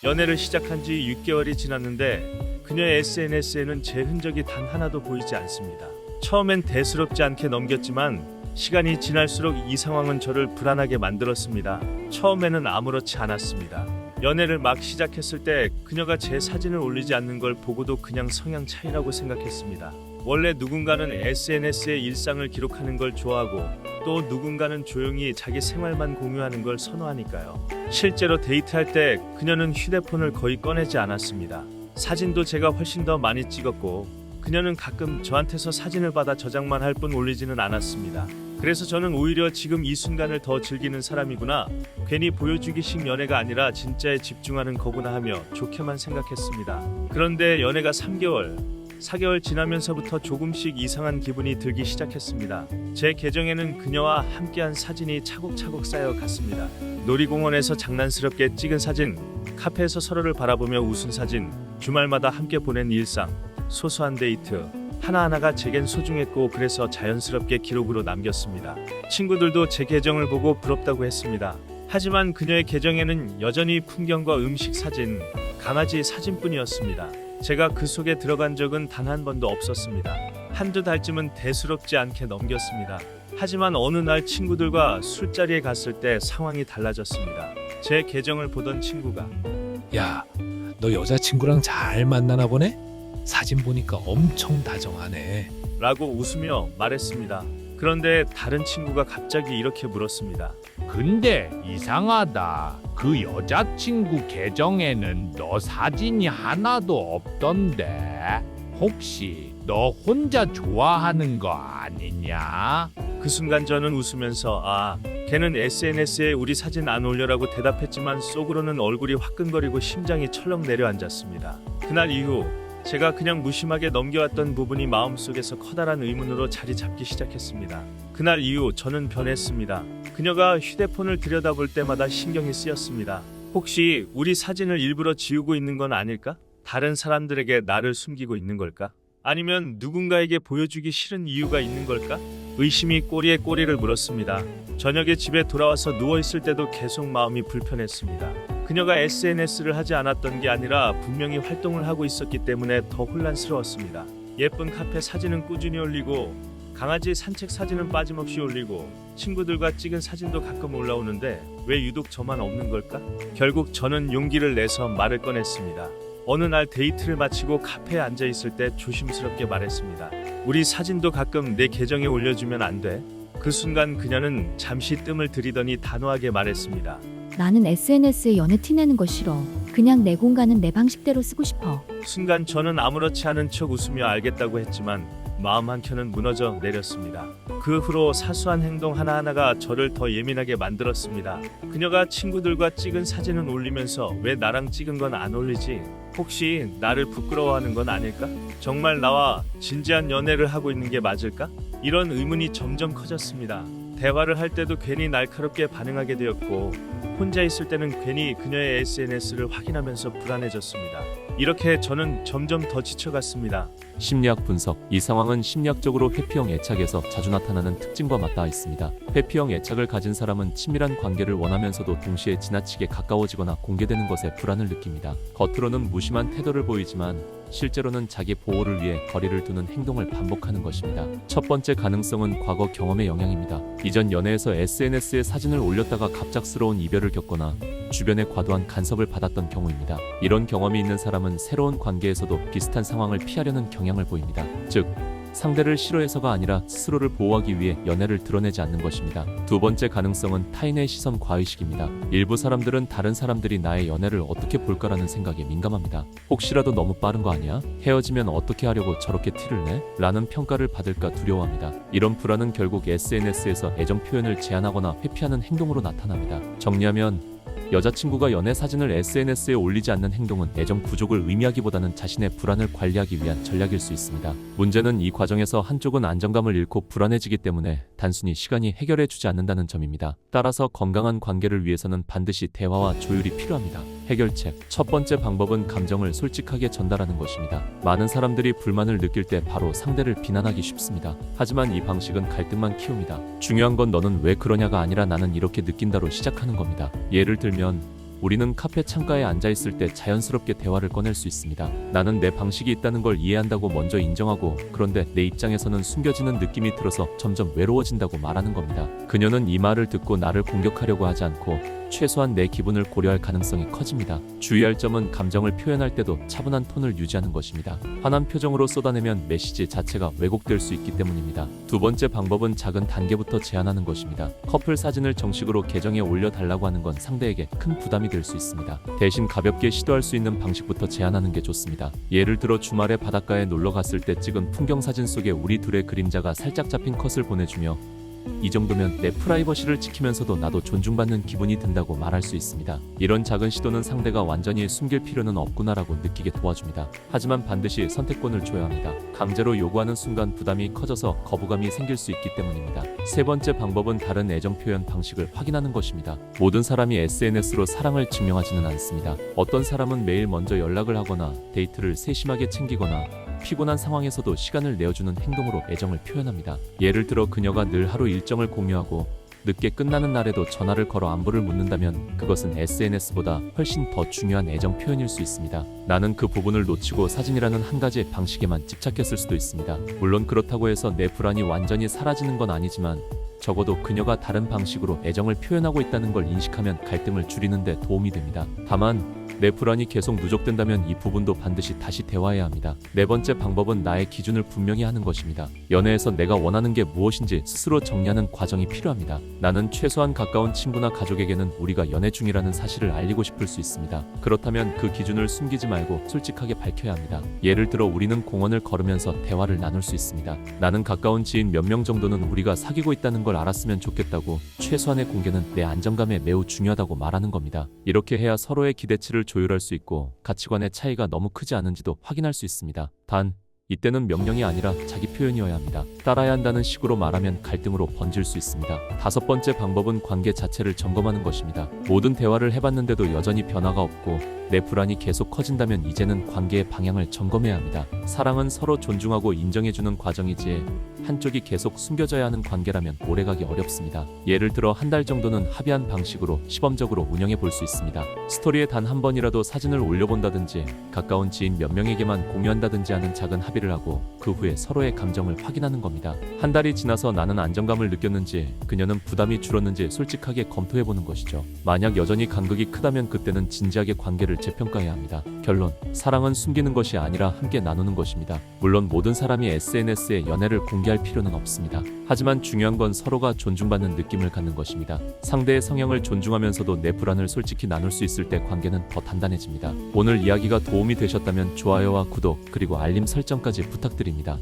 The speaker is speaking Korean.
연애를 시작한 지 6개월이 지났는데 그녀의 SNS에는 제 흔적이 단 하나도 보이지 않습니다. 처음엔 대수롭지 않게 넘겼지만 시간이 지날수록 이 상황은 저를 불안하게 만들었습니다. 처음에는 아무렇지 않았습니다. 연애를 막 시작했을 때 그녀가 제 사진을 올리지 않는 걸 보고도 그냥 성향 차이라고 생각했습니다. 원래 누군가는 SNS에 일상을 기록하는 걸 좋아하고 또 누군가는 조용히 자기 생활만 공유하는 걸 선호하니까요. 실제로 데이트할 때 그녀는 휴대폰을 거의 꺼내지 않았습니다. 사진도 제가 훨씬 더 많이 찍었고 그녀는 가끔 저한테서 사진을 받아 저장만 할 뿐 올리지는 않았습니다. 그래서 저는 오히려 지금 이 순간을 더 즐기는 사람이구나, 괜히 보여주기식 연애가 아니라 진짜에 집중하는 거구나 하며 좋게만 생각했습니다. 그런데 연애가 4개월 지나면서부터 조금씩 이상한 기분이 들기 시작했습니다. 제 계정에는 그녀와 함께한 사진이 차곡차곡 쌓여갔습니다. 놀이공원에서 장난스럽게 찍은 사진, 카페에서 서로를 바라보며 웃은 사진, 주말마다 함께 보낸 일상, 소소한 데이트, 하나하나가 제겐 소중했고 그래서 자연스럽게 기록으로 남겼습니다. 친구들도 제 계정을 보고 부럽다고 했습니다. 하지만 그녀의 계정에는 여전히 풍경과 음식 사진, 강아지 사진뿐이었습니다. 제가 그 속에 들어간 적은 단 한 번도 없었습니다. 한두 달쯤은 대수롭지 않게 넘겼습니다. 하지만 어느 날 친구들과 술자리에 갔을 때 상황이 달라졌습니다. 제 계정을 보던 친구가 야, 너 여자친구랑 잘 만나나 보네? 사진 보니까 엄청 다정하네. 라고 웃으며 말했습니다. 그런데 다른 친구가 갑자기 이렇게 물었습니다. 근데 이상하다. 그 여자친구 계정에는 너 사진이 하나도 없던데. 혹시 너 혼자 좋아하는 거 아니냐? 그 순간 저는 웃으면서 걔는 SNS에 우리 사진 안 올려라고 대답했지만 속으로는 얼굴이 화끈거리고 심장이 철렁 내려앉았습니다. 그날 이후 제가 그냥 무심하게 넘겨왔던 부분이 마음속에서 커다란 의문으로 자리 잡기 시작했습니다. 그날 이후 저는 변했습니다. 그녀가 휴대폰을 들여다볼 때마다 신경이 쓰였습니다. 혹시 우리 사진을 일부러 지우고 있는 건 아닐까? 다른 사람들에게 나를 숨기고 있는 걸까? 아니면 누군가에게 보여주기 싫은 이유가 있는 걸까? 의심이 꼬리에 꼬리를 물었습니다. 저녁에 집에 돌아와서 누워있을 때도 계속 마음이 불편했습니다. 그녀가 SNS를 하지 않았던 게 아니라 분명히 활동을 하고 있었기 때문에 더 혼란스러웠습니다. 예쁜 카페 사진은 꾸준히 올리고 강아지 산책 사진은 빠짐없이 올리고 친구들과 찍은 사진도 가끔 올라오는데 왜 유독 저만 없는 걸까? 결국 저는 용기를 내서 말을 꺼냈습니다. 어느 날 데이트를 마치고 카페에 앉아있을 때 조심스럽게 말했습니다. 우리 사진도 가끔 내 계정에 올려주면 안 돼? 그 순간 그녀는 잠시 뜸을 들이더니 단호하게 말했습니다. 나는 SNS에 연애 티내는 거 싫어. 그냥 내 공간은 내 방식대로 쓰고 싶어. 순간 저는 아무렇지 않은 척 웃으며 알겠다고 했지만 마음 한켠은 무너져 내렸습니다. 그 후로 사소한 행동 하나하나가 저를 더 예민하게 만들었습니다. 그녀가 친구들과 찍은 사진은 올리면서 왜 나랑 찍은 건 안 올리지? 혹시 나를 부끄러워하는 건 아닐까? 정말 나와 진지한 연애를 하고 있는 게 맞을까? 이런 의문이 점점 커졌습니다. 대화를 할 때도 괜히 날카롭게 반응하게 되었고 혼자 있을 때는 괜히 그녀의 SNS를 확인하면서 불안해졌습니다. 이렇게 저는 점점 더 지쳐갔습니다. 심리학 분석. 이 상황은 심리학적으로 회피형 애착에서 자주 나타나는 특징과 맞닿아 있습니다. 회피형 애착을 가진 사람은 친밀한 관계를 원하면서도 동시에 지나치게 가까워지거나 공개되는 것에 불안을 느낍니다. 겉으로는 무심한 태도를 보이지만 실제로는 자기 보호를 위해 거리를 두는 행동을 반복하는 것입니다. 첫 번째 가능성은 과거 경험의 영향입니다. 이전 연애에서 SNS에 사진을 올렸다가 갑작스러운 이별을 겪거나 주변의 과도한 간섭을 받았던 경우입니다. 이런 경험이 있는 사람은 새로운 관계에서도 비슷한 상황을 피하려는 경향을 보입니다. 즉, 상대를 싫어해서가 아니라 스스로를 보호하기 위해 연애를 드러내지 않는 것입니다. 두 번째 가능성은 타인의 시선 과의식입니다. 일부 사람들은 다른 사람들이 나의 연애를 어떻게 볼까라는 생각에 민감합니다. 혹시라도 너무 빠른 거 아니야? 헤어지면 어떻게 하려고 저렇게 티를 내? 라는 평가를 받을까 두려워합니다. 이런 불안은 결국 SNS에서 애정 표현을 제한하거나 회피하는 행동으로 나타납니다. 정리하면 여자친구가 연애 사진을 SNS에 올리지 않는 행동은 애정 부족을 의미하기보다는 자신의 불안을 관리하기 위한 전략일 수 있습니다. 문제는 이 과정에서 한쪽은 안정감을 잃고 불안해지기 때문에 단순히 시간이 해결해주지 않는다는 점입니다. 따라서 건강한 관계를 위해서는 반드시 대화와 조율이 필요합니다. 해결책. 첫 번째 방법은 감정을 솔직하게 전달하는 것입니다. 많은 사람들이 불만을 느낄 때 바로 상대를 비난하기 쉽습니다. 하지만 이 방식은 갈등만 키웁니다. 중요한 건 너는 왜 그러냐가 아니라 나는 이렇게 느낀다로 시작하는 겁니다. 예를 들면 우리는 카페 창가에 앉아 있을 때 자연스럽게 대화를 꺼낼 수 있습니다. 나는 내 방식이 있다는 걸 이해한다고 먼저 인정하고, 그런데 내 입장에서는 숨겨지는 느낌이 들어서 점점 외로워진다고 말하는 겁니다. 그녀는 이 말을 듣고 나를 공격하려고 하지 않고 최소한 내 기분을 고려할 가능성이 커집니다. 주의할 점은 감정을 표현할 때도 차분한 톤을 유지하는 것입니다. 화난 표정으로 쏟아내면 메시지 자체가 왜곡될 수 있기 때문입니다. 두 번째 방법은 작은 단계부터 제안하는 것입니다. 커플 사진을 정식으로 계정에 올려달라고 하는 건 상대에게 큰 부담이 될 수 있습니다. 대신 가볍게 시도할 수 있는 방식부터 제안하는 게 좋습니다. 예를 들어 주말에 바닷가에 놀러 갔을 때 찍은 풍경 사진 속에 우리 둘의 그림자가 살짝 잡힌 컷을 보내주며, 이 정도면 내 프라이버시를 지키면서도 나도 존중받는 기분이 든다고 말할 수 있습니다. 이런 작은 시도는 상대가 완전히 숨길 필요는 없구나라고 느끼게 도와줍니다. 하지만 반드시 선택권을 줘야 합니다. 강제로 요구하는 순간 부담이 커져서 거부감이 생길 수 있기 때문입니다. 세 번째 방법은 다른 애정 표현 방식을 확인하는 것입니다. 모든 사람이 SNS로 사랑을 증명하지는 않습니다. 어떤 사람은 매일 먼저 연락을 하거나 데이트를 세심하게 챙기거나 피곤한 상황에서도 시간을 내어주는 행동으로 애정을 표현합니다. 예를 들어 그녀가 늘 하루 일정을 공유하고 늦게 끝나는 날에도 전화를 걸어 안부를 묻는다면 그것은 SNS보다 훨씬 더 중요한 애정 표현일 수 있습니다. 나는 그 부분을 놓치고 사진이라는 한 가지 방식에만 집착했을 수도 있습니다. 물론 그렇다고 해서 내 불안이 완전히 사라지는 건 아니지만, 적어도 그녀가 다른 방식으로 애정을 표현하고 있다는 걸 인식하면 갈등을 줄이는 데 도움이 됩니다. 다만 내 불안이 계속 누적된다면 이 부분도 반드시 다시 대화해야 합니다. 네 번째 방법은 나의 기준을 분명히 하는 것입니다. 연애에서 내가 원하는 게 무엇인지 스스로 정리하는 과정이 필요합니다. 나는 최소한 가까운 친구나 가족에게는 우리가 연애 중이라는 사실을 알리고 싶을 수 있습니다. 그렇다면 그 기준을 숨기지 말고 솔직하게 밝혀야 합니다. 예를 들어 우리는 공원을 걸으면서 대화를 나눌 수 있습니다. 나는 가까운 지인 몇 명 정도는 우리가 사귀고 있다는 걸 알았으면 좋겠다고, 최소한의 공개는 내 안정감에 매우 중요하다고 말하는 겁니다. 이렇게 해야 서로의 기대치를 조율할 수 있고 가치관의 차이가 너무 크지 않은지도 확인할 수 있습니다. 단, 이때는 명령이 아니라 자기 표현이어야 합니다. 따라야 한다는 식으로 말하면 갈등으로 번질 수 있습니다. 다섯 번째 방법은 관계 자체를 점검하는 것입니다. 모든 대화를 해봤는데도 여전히 변화가 없고 내 불안이 계속 커진다면 이제는 관계의 방향을 점검해야 합니다. 사랑은 서로 존중하고 인정해주는 과정이지 한쪽이 계속 숨겨져야 하는 관계라면 오래가기 어렵습니다. 예를 들어 한 달 정도는 합의한 방식으로 시범적으로 운영해 볼 수 있습니다. 스토리에 단 한 번이라도 사진을 올려본다든지 가까운 지인 몇 명에게만 공유한다든지 하는 작은 합의를 하고 그 후에 서로의 감정을 확인하는 겁니다. 한 달이 지나서 나는 안정감을 느꼈는지 그녀는 부담이 줄었는지 솔직하게 검토해보는 것이죠. 만약 여전히 간극이 크다면 그때는 진지하게 관계를 재평가해야 합니다. 결론, 사랑은 숨기는 것이 아니라 함께 나누는 것입니다. 물론 모든 사람이 SNS에 연애를 공개할 필요는 없습니다. 하지만 중요한 건 서로가 존중받는 느낌을 갖는 것입니다. 상대의 성향을 존중하면서도 내 불안을 솔직히 나눌 수 있을 때 관계는 더 단단해집니다. 오늘 이야기가 도움이 되셨다면 좋아요와 구독 그리고 알림 설정까지 부탁드립니다.